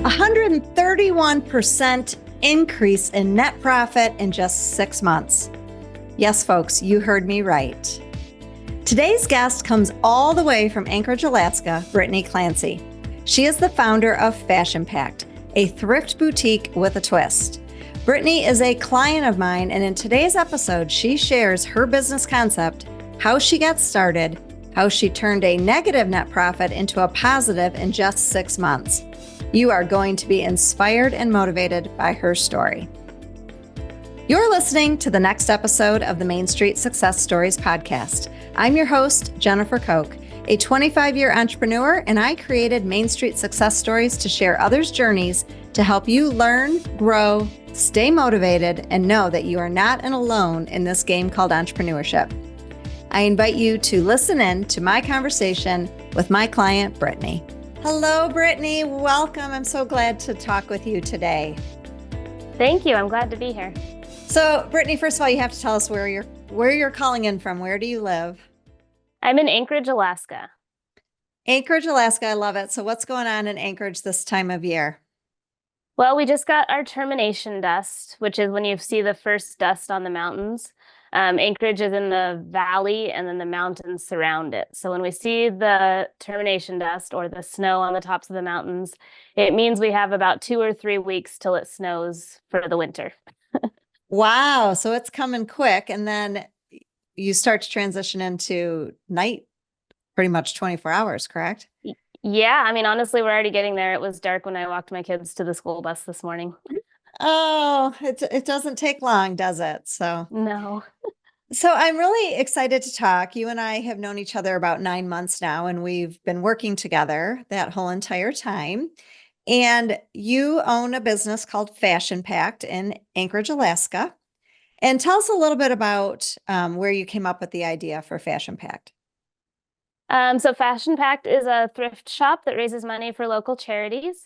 131% increase in net profit in just 6 months. Yes, folks, you heard me right. Today's guest comes all the way from Anchorage, Alaska, Brittani Clancy. She is the founder of Fashion Pact, a thrift boutique with a twist. Brittani is a client of mine, and in today's episode, she shares her business concept, how she got started, how she turned a negative net profit into a positive in just 6 months. You are going to be inspired and motivated by her story. You're listening to the next episode of the Main Street Success Stories podcast. I'm your host, Jennifer Koch, a 25-year entrepreneur, and I created Main Street Success Stories to share others' journeys to help you learn, grow, stay motivated, and know that you are not alone in this game called entrepreneurship. I invite you to listen in to my conversation with my client, Brittani. Hello, Brittani. Welcome. I'm so glad to talk with you today. Thank you. I'm glad to be here. So, Brittani, first of all, you have to tell us where you're calling in from. Where do you live? I'm in Anchorage, Alaska. Anchorage, Alaska. I love it. So what's going on in Anchorage this time of year? Well, we just got our termination dust, which is when you see the first dust on the mountains. Anchorage is in the valley, and then the mountains surround it. So when we see the termination dust or the snow on the tops of the mountains, it means we have about 2 or 3 weeks till it snows for the winter. Wow. So it's coming quick. And then you start to transition into night pretty much 24 hours, correct? Yeah. I mean, honestly, we're already getting there. It was dark when I walked my kids to the school bus this morning. Oh, it doesn't take long, does it? No. So I'm really excited to talk. You and I have known each other about 9 months now, and we've been working together that whole entire time. And you own a business called Fashion Pact in Anchorage, Alaska. And tell us a little bit about where you came up with the idea for Fashion Pact. So Fashion Pact is a thrift shop that raises money for local charities.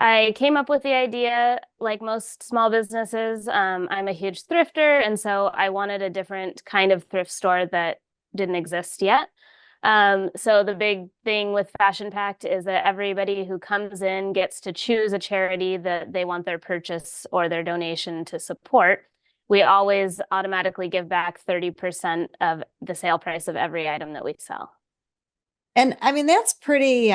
I came up with the idea, like most small businesses. I'm a huge thrifter, and so I wanted a different kind of thrift store that didn't exist yet. So the big thing with Fashion Pact is that everybody who comes in gets to choose a charity that they want their purchase or their donation to support. We always automatically give back 30% of the sale price of every item that we sell. And I mean, that's pretty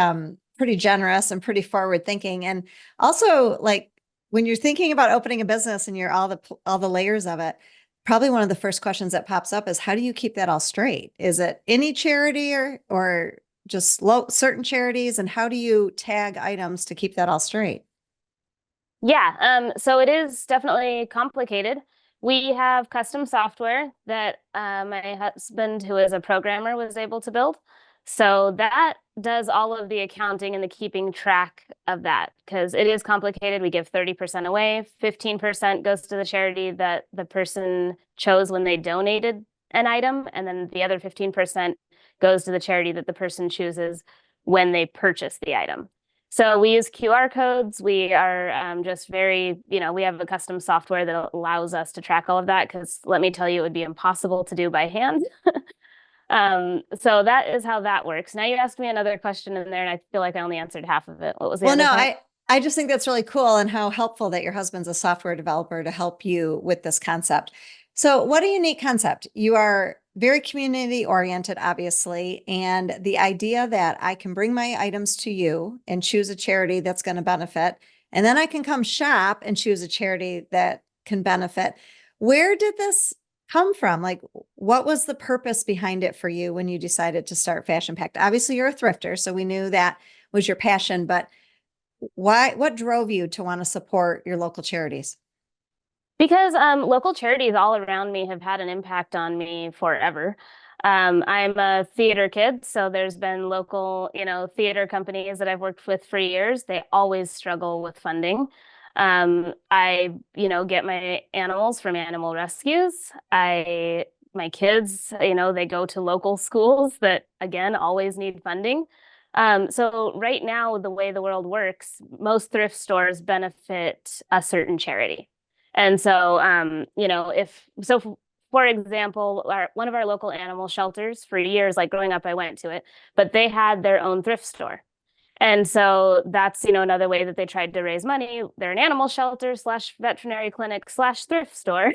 generous and pretty forward thinking. And also, like, when you're thinking about opening a business and you're all the layers of it, probably one of the first questions that pops up is, how do you keep that all straight? Is it any charity or just certain charities? And how do you tag items to keep that all straight? Yeah, so it is definitely complicated. We have custom software that my husband, who is a programmer, was able to build. So that does all of the accounting and the keeping track of that, because it is complicated. We give 30% away, 15% goes to the charity that the person chose when they donated an item, and then the other 15% goes to the charity that the person chooses when they purchase the item. So we use QR codes. We are just very, we have a custom software that allows us to track all of that, because let me tell you, it would be impossible to do by hand. So that is how that works. Now you asked me another question in there, and I feel like I only answered half of it. What was the other part? I just think that's really cool, and how helpful that your husband's a software developer to help you with this concept. So what a unique concept. You are very community oriented, obviously. And the idea that I can bring my items to you and choose a charity that's going to benefit, and then I can come shop and choose a charity that can benefit. Where did this come from? Like, what was the purpose behind it for you when you decided to start Fashion Pact? Obviously, you're a thrifter, so we knew that was your passion, but what drove you to want to support your local charities? Because local charities all around me have had an impact on me forever. I'm a theater kid, so there's been local, theater companies that I've worked with for years. They always struggle with funding. I, get my animals from animal rescues. My kids, they go to local schools that, again, always need funding. So right now, the way the world works, most thrift stores benefit a certain charity. And so, for example, one of our local animal shelters for years, like growing up, I went to it, but they had their own thrift store. And so that's, another way that they tried to raise money. They're an animal shelter slash veterinary clinic slash thrift store.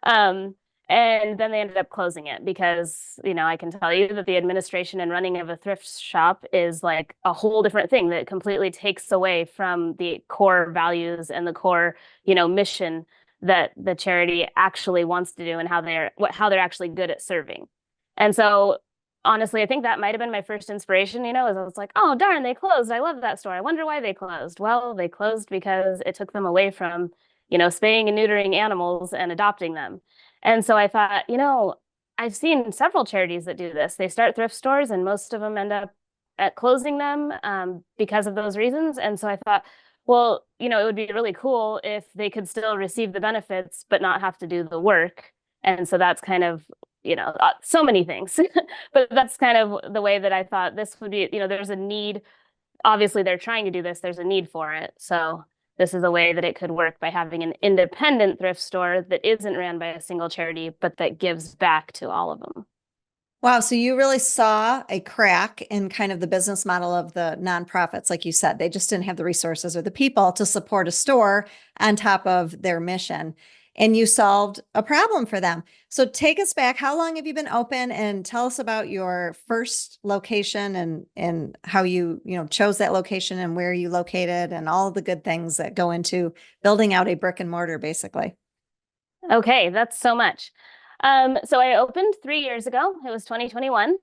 Um, and then they ended up closing it because, I can tell you that the administration and running of a thrift shop is like a whole different thing that completely takes away from the core values and the core, mission that the charity actually wants to do and how they're actually good at serving. And so honestly, I think that might have been my first inspiration, is I was like, oh, darn, they closed. I love that store. I wonder why they closed. Well, they closed because it took them away from, spaying and neutering animals and adopting them. And so I thought, I've seen several charities that do this. They start thrift stores and most of them end up at closing them because of those reasons. And so I thought, well, it would be really cool if they could still receive the benefits, but not have to do the work. And so that's kind of, so many things. But that's kind of the way that I thought this would be, there's a need. Obviously, they're trying to do this, there's a need for it. So this is a way that it could work by having an independent thrift store that isn't ran by a single charity, but that gives back to all of them. Wow. So you really saw a crack in kind of the business model of the nonprofits. Like you said, they just didn't have the resources or the people to support a store on top of their mission. And you solved a problem for them. So take us back. How long have you been open, and tell us about your first location and how you chose that location and where you located and all the good things that go into building out a brick and mortar, basically. Okay, that's so much. So I opened 3 years ago. It was 2021.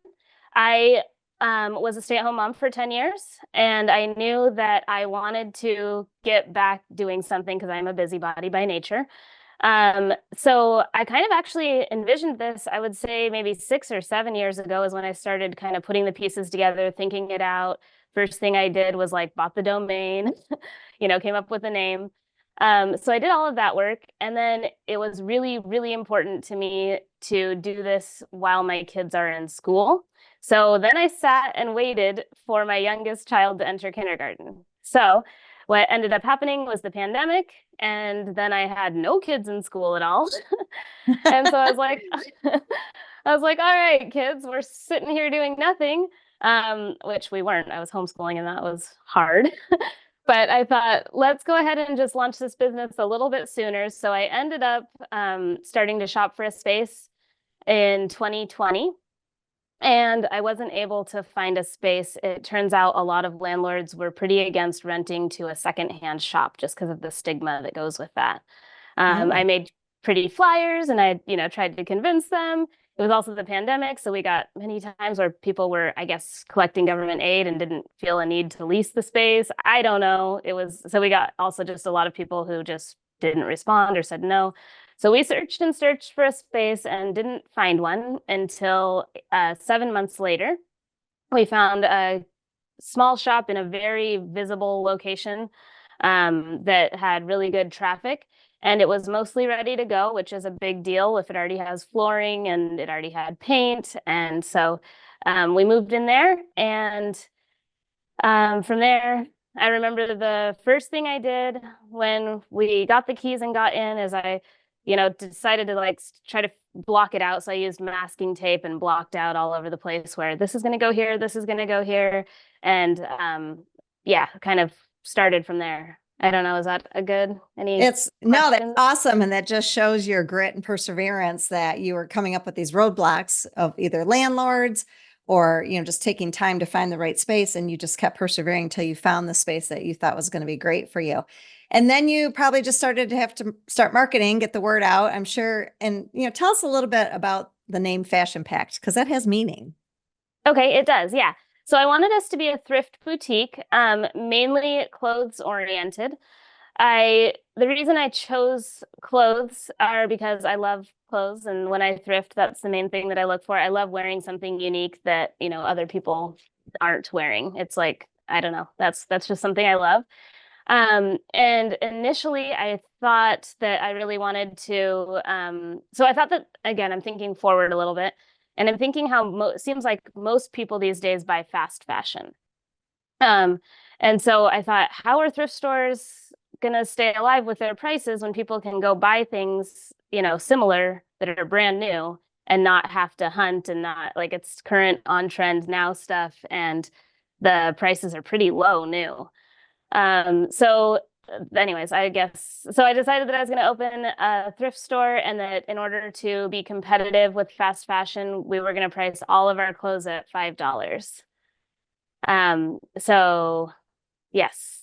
I was a stay-at-home mom for 10 years, and I knew that I wanted to get back doing something because I'm a busybody by nature. So I kind of actually envisioned this, I would say maybe 6 or 7 years ago is when I started kind of putting the pieces together, thinking it out. First thing I did was like bought the domain, came up with a name. So I did all of that work. And then it was really, really important to me to do this while my kids are in school. So then I sat and waited for my youngest child to enter kindergarten. So what ended up happening was the pandemic, and then I had no kids in school at all. And so I was like, all right, kids, we're sitting here doing nothing, which we weren't. I was homeschooling, and that was hard. But I thought, let's go ahead and just launch this business a little bit sooner. So I ended up starting to shop for a space in 2020. And I wasn't able to find a space. It turns out a lot of landlords were pretty against renting to a secondhand shop just because of the stigma that goes with that. I made pretty flyers and I, tried to convince them. It was also the pandemic, so we got many times where people were, I guess, collecting government aid and didn't feel a need to lease the space. I don't know. So we got also just a lot of people who just didn't respond or said no. So we searched and searched for a space and didn't find one until 7 months later. We found a small shop in a very visible location that had really good traffic. And it was mostly ready to go, which is a big deal if it already has flooring and it already had paint. And so we moved in there. And from there, I remember the first thing I did when we got the keys and got in is I decided to like try to block it out. So I used masking tape and blocked out all over the place where this is going to go here, this is going to go here. And yeah, kind of started from there. I don't know. Is that any It's no, that's awesome. And that just shows your grit and perseverance that you were coming up with these roadblocks of either landlords or, just taking time to find the right space. And you just kept persevering until you found the space that you thought was going to be great for you. And then you probably just started to have to start marketing, get the word out, I'm sure. And, tell us a little bit about the name Fashion Pact, because that has meaning. Okay, it does. Yeah. So I wanted us to be a thrift boutique, mainly clothes oriented. The reason I chose clothes are because I love clothes, and when I thrift, that's the main thing that I look for. I love wearing something unique that, other people aren't wearing. It's like, I don't know, that's just something I love. And initially I thought that I really wanted to, so I thought that, again, I'm thinking forward a little bit, and I'm thinking how it seems like most people these days buy fast fashion. And so I thought, how are thrift stores gonna stay alive with their prices when people can go buy things, similar that are brand new and not have to hunt and not like it's current on trend now stuff. And the prices are pretty low new. So anyways, I guess, so I decided that I was going to open a thrift store, and that in order to be competitive with fast fashion, we were going to price all of our clothes at $5. So yes,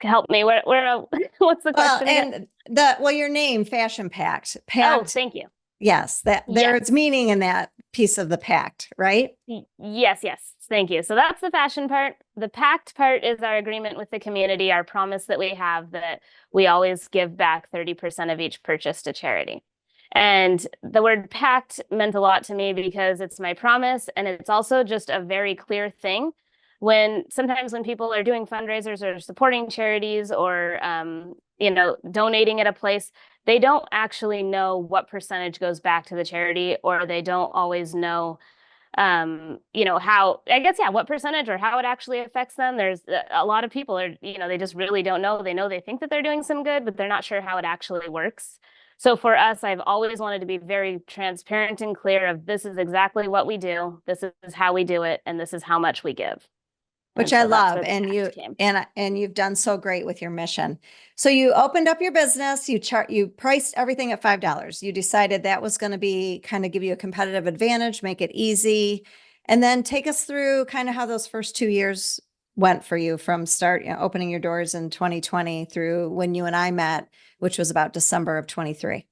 help me. What's the Well, question again? and your name, Fashion Pact. Oh, Pact, thank you. yes, that there's Yes. meaning in that piece of the pact, right? Yes, yes. Thank you. So that's the fashion part. The pact part is our agreement with the community, our promise that we have that we always give back 30% of each purchase to charity. And the word pact meant a lot to me because it's my promise, and it's also just a very clear thing. Sometimes when people are doing fundraisers or supporting charities or donating at a place, they don't actually know what percentage goes back to the charity, or they don't always know how, I guess, yeah, what percentage or how it actually affects them. There's a lot of people they just really don't know. They know they think that they're doing some good, but they're not sure how it actually works. So for us, I've always wanted to be very transparent and clear of, this is exactly what we do, this is how we do it, and this is how much we give. Which And I so that's love. where the And pact came. you've done so great with your mission. So you opened up your business, you priced everything at $5. You decided that was going to be kind of give you a competitive advantage, make it easy. And then take us through kind of how those first 2 years went for you from opening your doors in 2020 through when you and I met, which was about December of 23.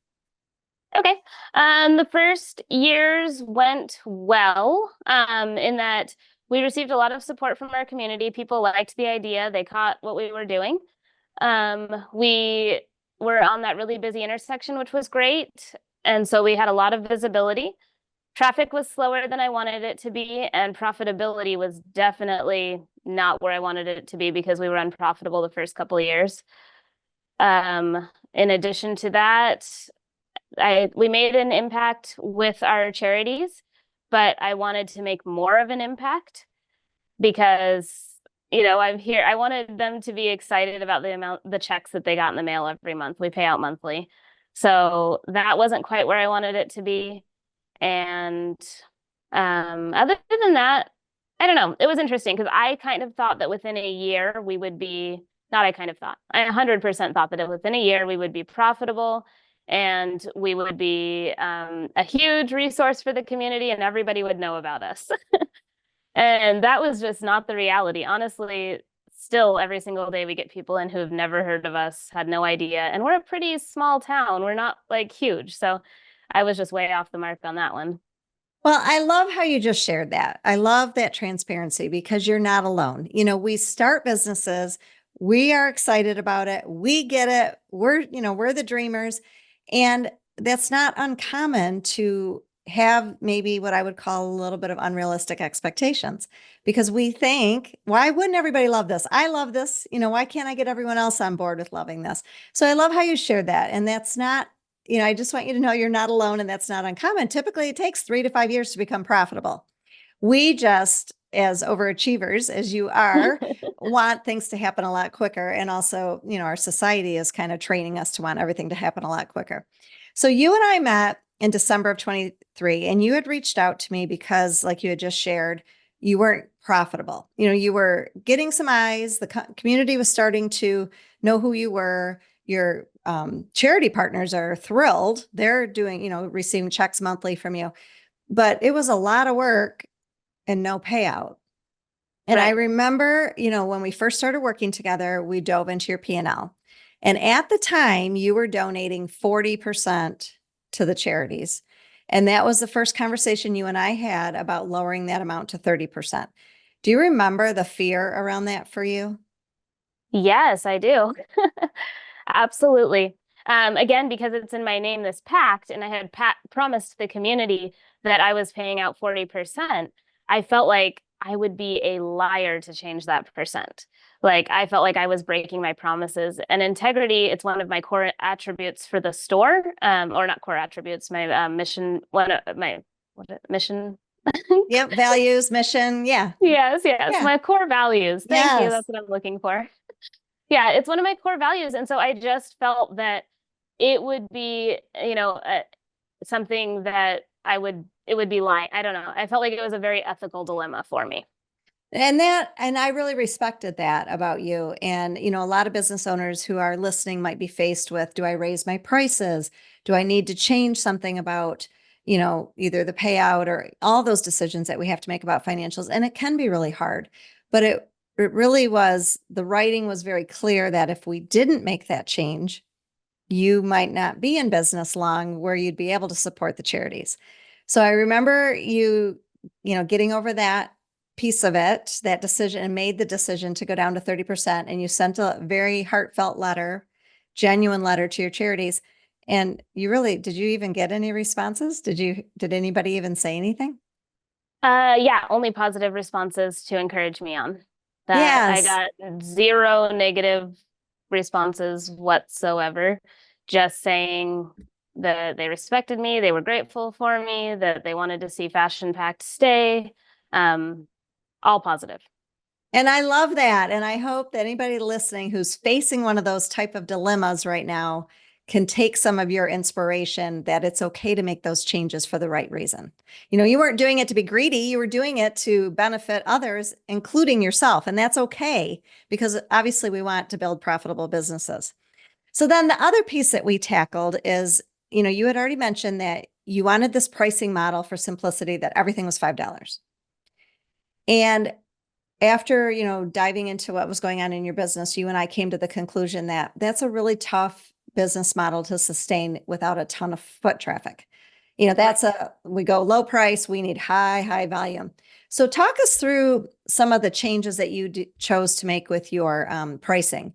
Okay. The first years went well, in that we received a lot of support from our community. People liked the idea. They caught what we were doing. We were on that really busy intersection, which was great. And so we had a lot of visibility. Traffic was slower than I wanted it to be, and profitability was definitely not where I wanted it to be because we were unprofitable the first couple of years. In addition to that, we made an impact with our charities, but I wanted to make more of an impact because I wanted them to be excited about the checks that they got in the mail every month. We pay out monthly. So that wasn't quite where I wanted it to be. And other than that, I don't know. It was interesting because I kind of thought that within a year we would be, not I kind of thought, I 100% thought that within a year we would be profitable, and we would be a huge resource for the community, and everybody would know about us. And that was just not the reality. Honestly, still every single day we get people in who have never heard of us, had no idea. And we're a pretty small town. We're not like huge. So I was just way off the mark on that one. Well, I love how you just shared that. I love that transparency because you're not alone. We start businesses, we are excited about it, we get it. We're the dreamers. And that's not uncommon to have maybe what I would call a little bit of unrealistic expectations because we think, why wouldn't everybody love this? I love this. Why can't I get everyone else on board with loving this? So I love how you shared that. And that's not I just want you to know you're not alone and that's not uncommon. Typically, it takes 3 to 5 years to become profitable. We just, as overachievers, as you are, want things to happen a lot quicker. And also, our society is kind of training us to want everything to happen a lot quicker. So you and I met in December of 23, and you had reached out to me because, like you had just shared, you weren't profitable. You were getting some eyes. The community was starting to know who you were. Your charity partners are thrilled. They're doing, receiving checks monthly from you, but it was a lot of work and no payout. And I Right. remember, when we first started working together, we dove into your P&L. And at the time, you were donating 40% to the charities. And that was the first conversation you and I had about lowering that amount to 30%. Do you remember the fear around that for you? Yes, I do. Absolutely. Again, because it's in my name, this pact, and I had promised the community that I was paying out 40%, I felt like I would be a liar to change that percent. Like I felt like I was breaking my promises. And integrity, it's one of my core attributes for the store, or not core attributes, my mission, one of my mission. Yep. Values, mission. Yeah. Yes, yes, Yeah. my core values. Thank you. Yes. That's what I'm looking for. Yeah, it's one of my core values. And so I just felt that it would be, something that it would be lying. I don't know. I felt like it was a very ethical dilemma for me. And I really respected that about you. And, a lot of business owners who are listening might be faced with, do I raise my prices? Do I need to change something about, either the payout or all those decisions that we have to make about financials? And it can be really hard, but it really was, the writing was very clear that if we didn't make that change, you might not be in business long where you'd be able to support the charities. So I remember you, getting over that piece of it, that decision, and made the decision to go down to 30%. And you sent a very heartfelt letter, genuine letter to your charities. And did you even get any responses? Did anybody even say anything? Yeah, only positive responses to encourage me on that. I Yes. got zero negative responses whatsoever, just saying that they respected me, they were grateful for me, that they wanted to see Fashion Pact stay. All positive. And I love that. And I hope that anybody listening who's facing one of those type of dilemmas right now can take some of your inspiration, that it's okay to make those changes for the right reason. You weren't doing it to be greedy. You were doing it to benefit others, including yourself. And that's okay, because obviously we want to build profitable businesses. So then the other piece that we tackled is, you had already mentioned that you wanted this pricing model for simplicity, that everything was $5. And after, diving into what was going on in your business, you and I came to the conclusion that that's a really tough business model to sustain without a ton of foot traffic. We go low price, we need high volume. So talk us through some of the changes that you chose to make with your pricing.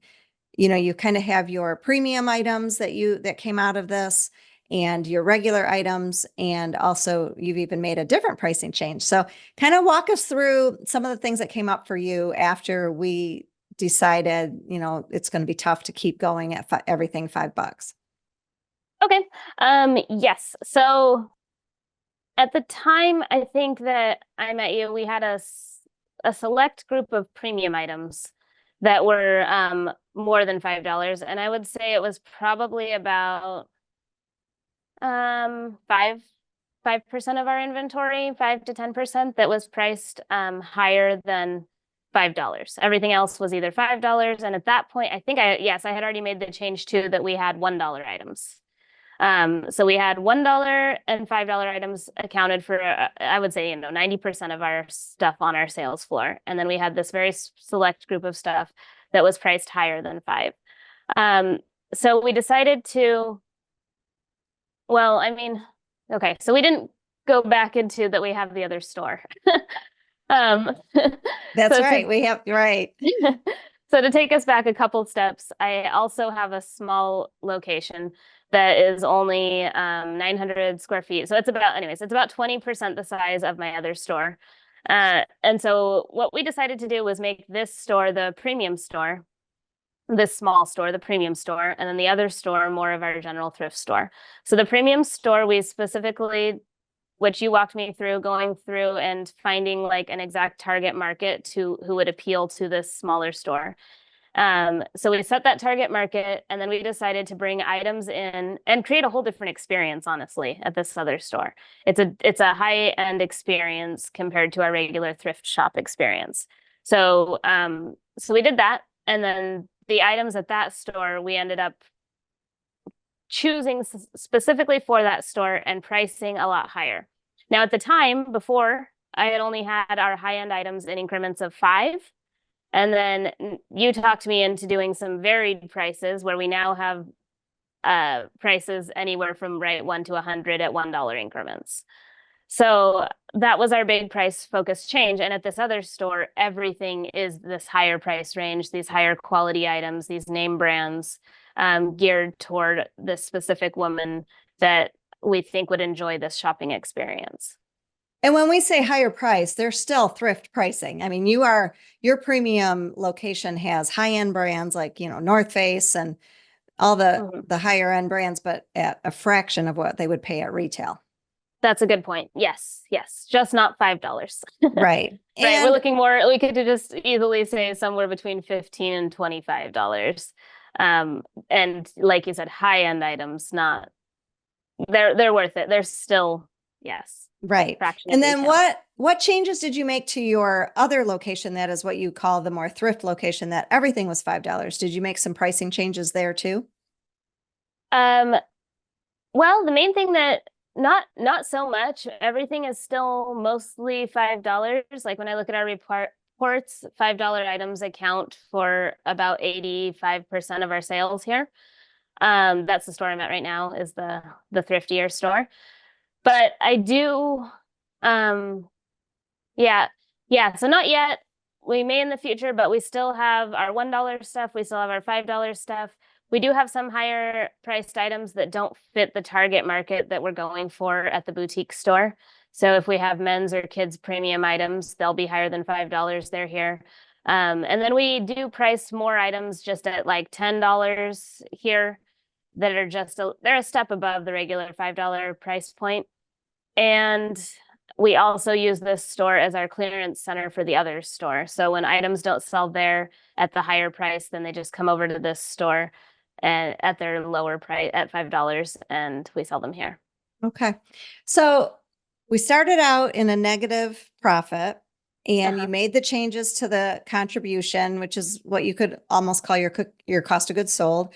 You kind of have your premium items that came out of this, and your regular items, and also you've even made a different pricing change. So kind of walk us through some of the things that came up for you after we decided, it's going to be tough to keep going at everything $5. Okay. Yes. So at the time, I think that I met you, we had a select group of premium items that were more than $5. And I would say it was probably about 5% of our inventory, 5 to 10%, that was priced higher than $5. Everything else was either $5. And at that point, I think I had already made the change too, that we had $1 items. So we had $1 and $5 items accounted for, I would say, 90% of our stuff on our sales floor. And then we had this very select group of stuff that was priced higher than $5. So we decided to, okay, so we didn't go back into that we have the other store. That's right. Right. So to take us back a couple steps, I also have a small location that is only 900 square feet. So it's about 20% the size of my other store. And so what we decided to do was make this store the premium store, this small store, the premium store, and then the other store more of our general thrift store. So the premium store, we specifically, which you walked me through, going through and finding like an exact target market who would appeal to this smaller store. So we set that target market, and then we decided to bring items in and create a whole different experience, honestly, at this other store. It's a high-end experience compared to our regular thrift shop experience. So we did that, and then the items at that store, we ended up choosing specifically for that store and pricing a lot higher. Now, at the time before, I had only had our high-end items in increments of 5. And then you talked me into doing some varied prices where we now have prices anywhere from 1 to 100 at $1 increments. So that was our big price focus change. And at this other store, everything is this higher price range, these higher quality items, these name brands geared toward this specific woman that we think would enjoy this shopping experience. And when we say higher price, there's still thrift pricing. I mean, your premium location has high-end brands like, North Face and all the higher end brands, but at a fraction of what they would pay at retail. That's a good point. Yes. Just not $5. Right. Right. We're looking more, we could just easily say somewhere between $15 and $25. And like you said, high-end items, they're worth it. They're still, yes. Right. fraction of And then retail. what changes did you make to your other location that is what you call the more thrift location that everything was $5? Did you make some pricing changes there too? Um, well, the main thing that not so much. Everything is still mostly $5. Like when I look at our reports, $5 items account for about 85% of our sales here. That's the store I'm at right now, is the thriftier store. But I do, um, yeah, yeah. So not yet. We may in the future, but we still have our $1 stuff. We still have our $5 stuff. We do have some higher priced items that don't fit the target market that we're going for at the boutique store. So if we have men's or kids premium items, they'll be higher than $5. They're here. And then we do price more items just at like $10 here that are they're a step above the regular $5 price point. And we also use this store as our clearance center for the other store. So when items don't sell there at the higher price, then they just come over to this store and at their lower price at $5 and we sell them here. Okay. So we started out in a negative profit and you Uh-huh. made the changes to the contribution, which is what you could almost call your cost of goods sold.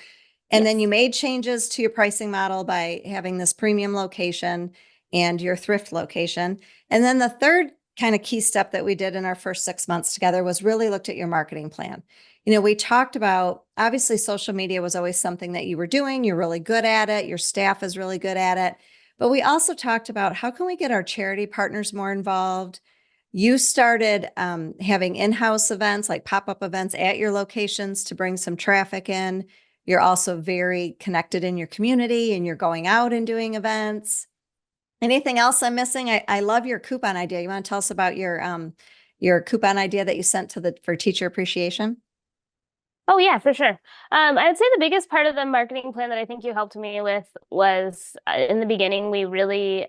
And then you Yes. made changes to your pricing model by having this premium location and your thrift location. And then the third kind of key step that we did in our first 6 months together was really looked at your marketing plan. We talked about obviously social media was always something that you were doing. You're really good at it. Your staff is really good at it. But we also talked about how can we get our charity partners more involved? You started having in-house events like pop-up events at your locations to bring some traffic in. You're also very connected in your community and you're going out and doing events. Anything else I'm missing? I love your coupon idea. You want to tell us about your coupon idea that you sent for teacher appreciation? Oh yeah, for sure. I'd say the biggest part of the marketing plan that I think you helped me with was in the beginning, we really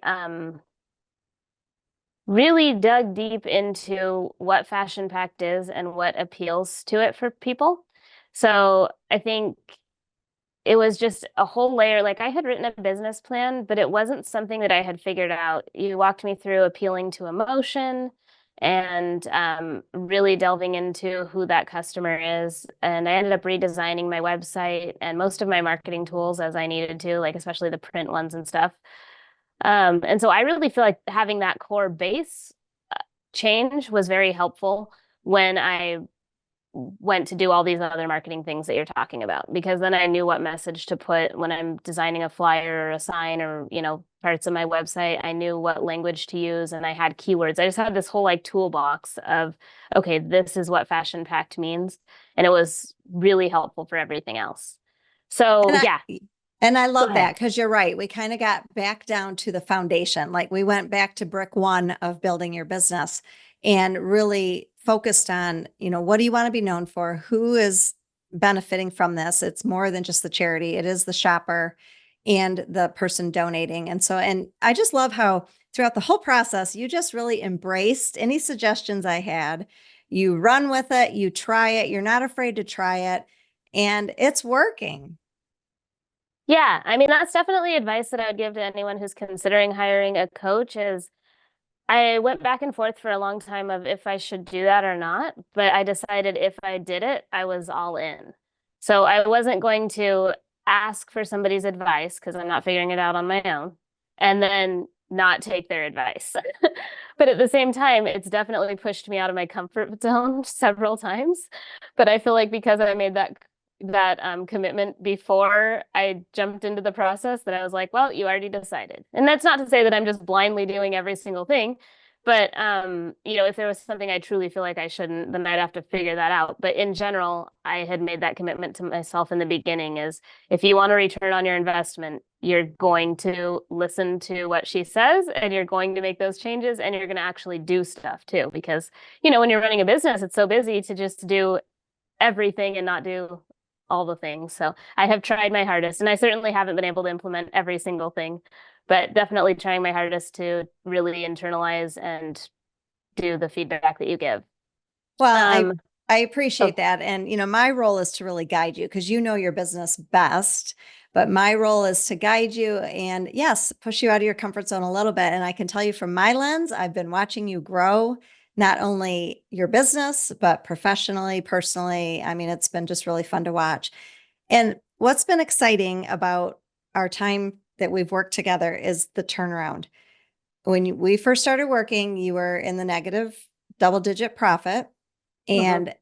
dug deep into what Fashion Pact is and what appeals to it for people. So I think it was just a whole layer. Like I had written a business plan, but it wasn't something that I had figured out. You walked me through appealing to emotion and really delving into who that customer is. And I ended up redesigning my website and most of my marketing tools as I needed to, like especially the print ones and stuff. And so I really feel like having that core base change was very helpful when I went to do all these other marketing things that you're talking about, because then I knew what message to put when I'm designing a flyer or a sign or, parts of my website. I knew what language to use and I had keywords. I just had this whole like toolbox of, okay, this is what Fashion Pact means. And it was really helpful for everything else. So And yeah, I go love ahead. that because you're right. We kind of got back down to the foundation. Like we went back to brick one of building your business and really focused on, what do you want to be known for? Who is benefiting from this? It's more than just the charity. It is the shopper and the person donating. And I just love how throughout the whole process, you just really embraced any suggestions I had. You run with it, you try it, you're not afraid to try it, and it's working. Yeah, I mean, that's definitely advice that I would give to anyone who's considering hiring a coach is I went back and forth for a long time of if I should do that or not, but I decided if I did it, I was all in. So I wasn't going to ask for somebody's advice because I'm not figuring it out on my own and then not take their advice. But at the same time, it's definitely pushed me out of my comfort zone several times. But I feel like because I made that commitment before I jumped into the process that I was like, well, you already decided. And that's not to say that I'm just blindly doing every single thing, but if there was something I truly feel like I shouldn't, then I'd have to figure that out. But in general, I had made that commitment to myself in the beginning is if you want a return on your investment, you're going to listen to what she says and you're going to make those changes and you're going to actually do stuff too. Because, when you're running a business, it's so busy to just do everything and not do all the things. So I have tried my hardest, and I certainly haven't been able to implement every single thing, but definitely trying my hardest to really internalize and do the feedback that you give. Well, Um, I So appreciate that. And, my role is to really guide you because you know your business best. But my role is to guide you and, yes, push you out of your comfort zone a little bit. And I can tell you from my lens, I've been watching you grow, not only your business, but professionally, personally. I mean, it's been just really fun to watch. And what's been exciting about our time that we've worked together is the turnaround. When we first started working, you were in the negative double-digit profit. mhm. And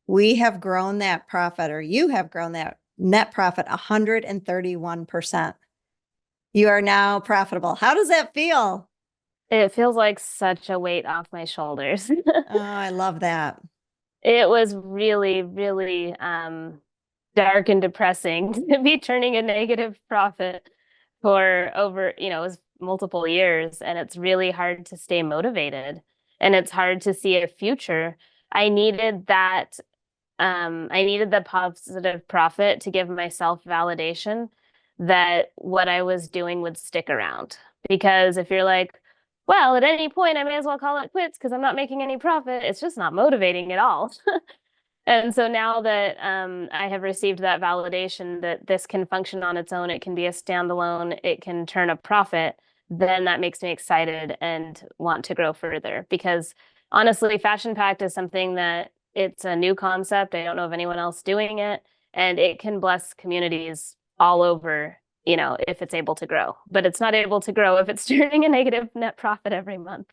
we have grown that profit, or you have grown that net profit 131%. You are now profitable. How does that feel? It feels like such a weight off my shoulders. Oh, I love that. It was really, really dark and depressing to be turning a negative profit for over, it was multiple years, and it's really hard to stay motivated and it's hard to see a future. I needed that, I needed the positive profit to give myself validation that what I was doing would stick around. Because if you're like, well, at any point I may as well call it quits because I'm not making any profit, it's just not motivating at all. And so now that I have received that validation that this can function on its own, it can be a standalone, it can turn a profit, then that makes me excited and want to grow further. Because honestly, Fashion Pact is something that it's a new concept. I don't know of anyone else doing it, and it can bless communities all over, if it's able to grow. But it's not able to grow if it's turning a negative net profit every month.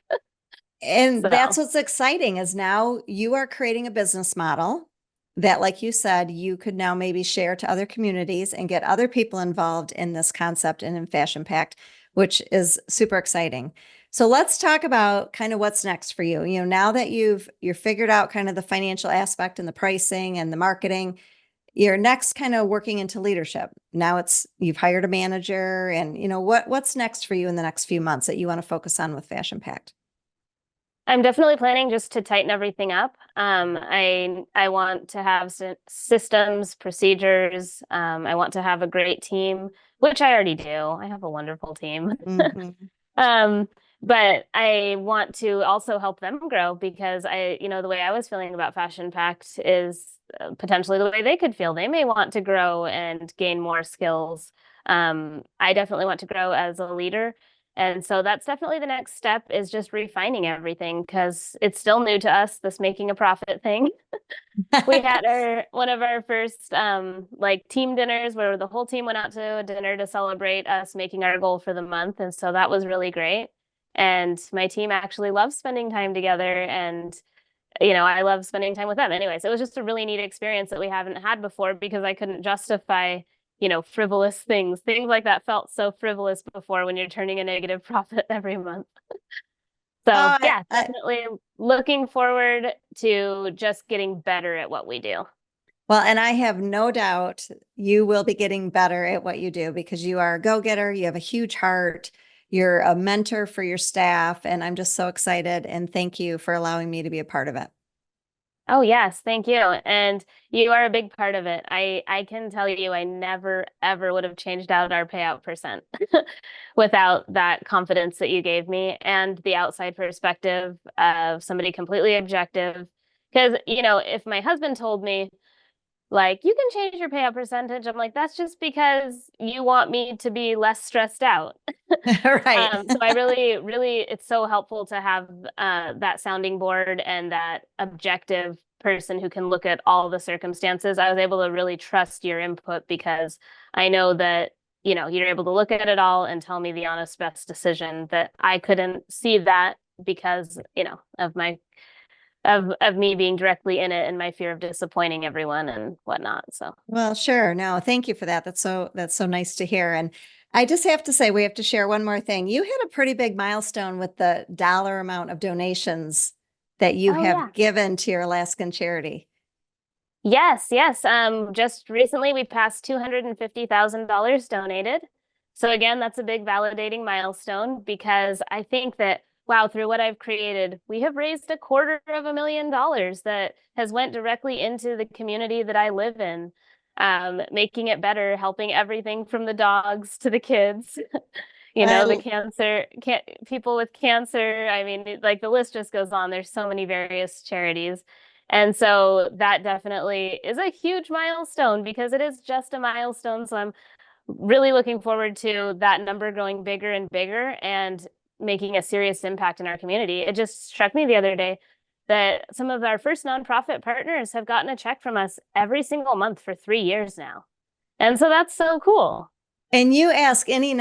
And that's So. what's exciting is now you are creating a business model that, like you said, you could now maybe share to other communities and get other people involved in this concept and in Fashion Pact, which is super exciting. So let's talk about kind of what's next for you. Now that you're figured out kind of the financial aspect and the pricing and the marketing, you're next kind of working into leadership. Now you've hired a manager, and what's next for you in the next few months that you want to focus on with Fashion Pact? I'm definitely planning just to tighten everything up. I want to have systems, procedures. I want to have a great team, which I already do. I have a wonderful team. Mhm. Um, but I want to also help them grow because the way I was feeling about Fashion Pact is potentially the way they could feel. They may want to grow and gain more skills. I definitely want to grow as a leader. And so that's definitely the next step is just refining everything because it's still new to us, this making a profit thing. We had one of our first like team dinners where the whole team went out to a dinner to celebrate us making our goal for the month. And so that was really great. And my team actually loves spending time together, and I love spending time with them. Anyways, it was just a really neat experience that we haven't had before because I couldn't justify, frivolous things. Things like that felt so frivolous before when you're turning a negative profit every month. So Oh, yeah, definitely looking forward to just getting better at what we do. well, and I have no doubt you will be getting better at what you do because you are a go-getter. You have a huge heart. You're a mentor for your staff. And I'm just so excited. And thank you for allowing me to be a part of it. Oh yes, thank you. And you are a big part of it. I can tell you I never ever would have changed out our payout percent without that confidence that you gave me and the outside perspective of somebody completely objective. Because, if my husband told me, like, you can change your payout percentage, I'm like, that's just because you want me to be less stressed out. Right. So I really, really, it's so helpful to have that sounding board and that objective person who can look at all the circumstances. I was able to really trust your input because I know that, you're able to look at it all and tell me the honest best decision that I couldn't see that because, of my of me being directly in it and my fear of disappointing everyone and whatnot. So, Well, sure. No, thank you for that. That's so nice to hear. And I just have to say, we have to share one more thing. You hit a pretty big milestone with the dollar amount of donations that you oh have yeah. given to your Alaskan charity. Yes, yes. Just recently we passed $250,000 donated. So again, that's a big validating milestone because I think that wow, through what I've created, we have raised $250,000 that has went directly into the community that I live in, making it better, helping everything from the dogs to the kids. The I cancer, people with cancer. I mean, like the list just goes on. There's so many various charities. And so that definitely is a huge milestone because it is just a milestone. So I'm really looking forward to that number growing bigger and bigger and making a serious impact in our community. It just struck me the other day that some of our first nonprofit partners have gotten a check from us every single month for 3 years now. And so that's so cool. And you ask anybody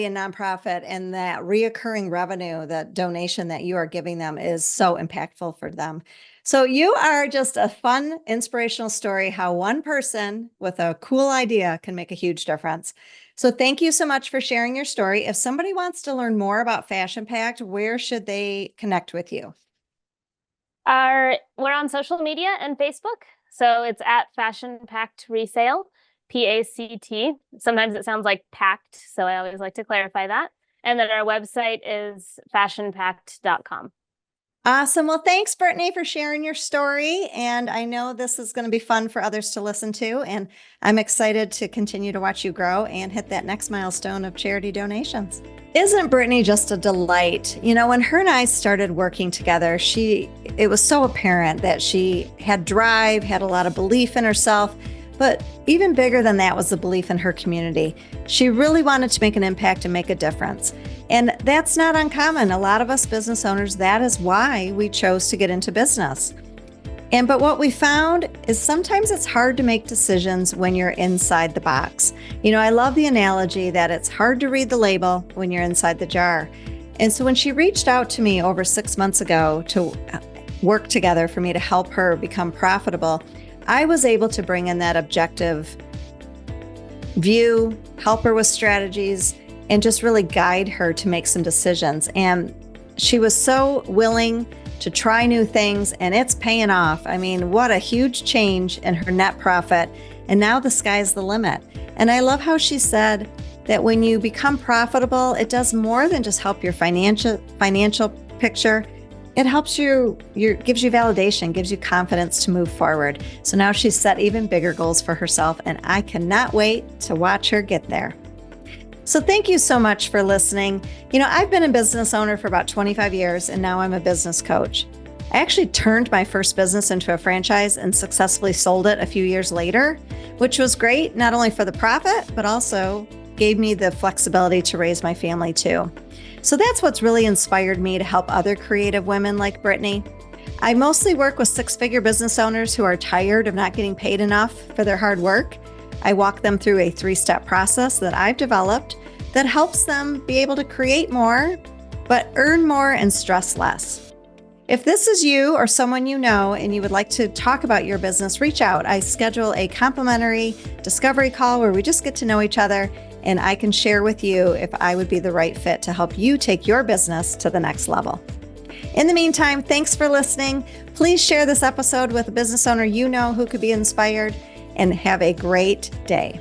in nonprofit, and that reoccurring revenue, that donation that you are giving them is so impactful for them. So you are just a fun, inspirational story, how one person with a cool idea can make a huge difference. So thank you so much for sharing your story. If somebody wants to learn more about Fashion Pact, where should they connect with you? We're on social media and Facebook. So it's at Fashion Pact Resale, PACT. Sometimes it sounds like Pact, so I always like to clarify that. And then our website is fashionpact.com. Awesome. Well, thanks, Brittani, for sharing your story. And I know this is going to be fun for others to listen to. And I'm excited to continue to watch you grow and hit that next milestone of charity donations. Isn't Brittani just a delight? You know, when her and I started working together, it was so apparent that she had drive, had a lot of belief in herself. But even bigger than that was the belief in her community. She really wanted to make an impact and make a difference. And that's not uncommon. A lot of us business owners, that is why we chose to get into business. But what we found is sometimes it's hard to make decisions when you're inside the box. You know, I love the analogy that it's hard to read the label when you're inside the jar. And so when she reached out to me over 6 months ago to work together for me to help her become profitable, I was able to bring in that objective view, help her with strategies, and just really guide her to make some decisions. And she was so willing to try new things, and it's paying off. I mean, what a huge change in her net profit. And now the sky's the limit. And I love how she said that when you become profitable, it does more than just help your financial picture. It helps you, gives you validation, gives you confidence to move forward. So now she's set even bigger goals for herself, and I cannot wait to watch her get there. So thank you so much for listening. You know, I've been a business owner for about 25 years, and now I'm a business coach. I actually turned my first business into a franchise and successfully sold it a few years later, which was great, not only for the profit, but also gave me the flexibility to raise my family too. So that's what's really inspired me to help other creative women like Brittani. I mostly work with six-figure business owners who are tired of not getting paid enough for their hard work. I walk them through a 3-step process that I've developed that helps them be able to create more, but earn more and stress less. If this is you or someone you know and you would like to talk about your business, reach out. I schedule a complimentary discovery call where we just get to know each other, and I can share with you if I would be the right fit to help you take your business to the next level. In the meantime, thanks for listening. Please share this episode with a business owner you know who could be inspired, and have a great day.